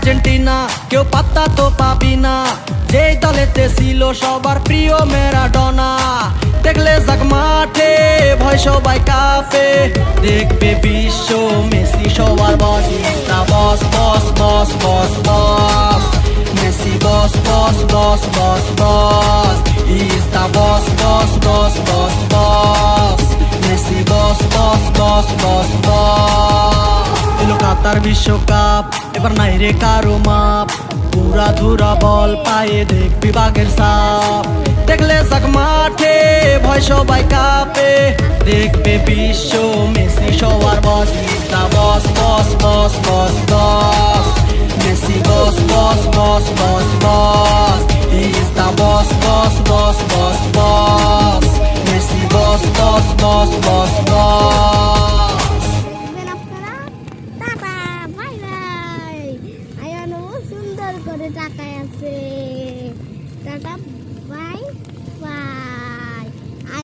Argentina কেউ পাত্তা তো পাবি না, যেই দলেতে ছিল সবার প্রিয় ম্যারাডোনা। দেখলে যাক মাঠে ভয় সবাই কাঁপে, দেখবে বিশ্ব মেসি সবার বস। ইস্তা boss boss boss boss boss, Messi boss boss boss boss boss. ইস্তা boss boss boss boss boss, Messi boss boss boss boss বস। এলো কাতার বিশ্বকাপ, এবার নাই রে কারো মাপ, পুরা ধুরা বল পায়ে দেখবি বাঘের সাপ। দেখলে যাক মাঠে ভয় সবাই কাঁপে, দেখবে বিশ্ব মেসি সবার বস। ইস্তা boss boss boss boss boss, Messi boss boss boss boss boss. ইস্তা boss boss boss boss boss, Messi boss boss boss boss boss. Tata bye bye. আয়ানো সুন্দর করে তাকায় আছে। টাটা।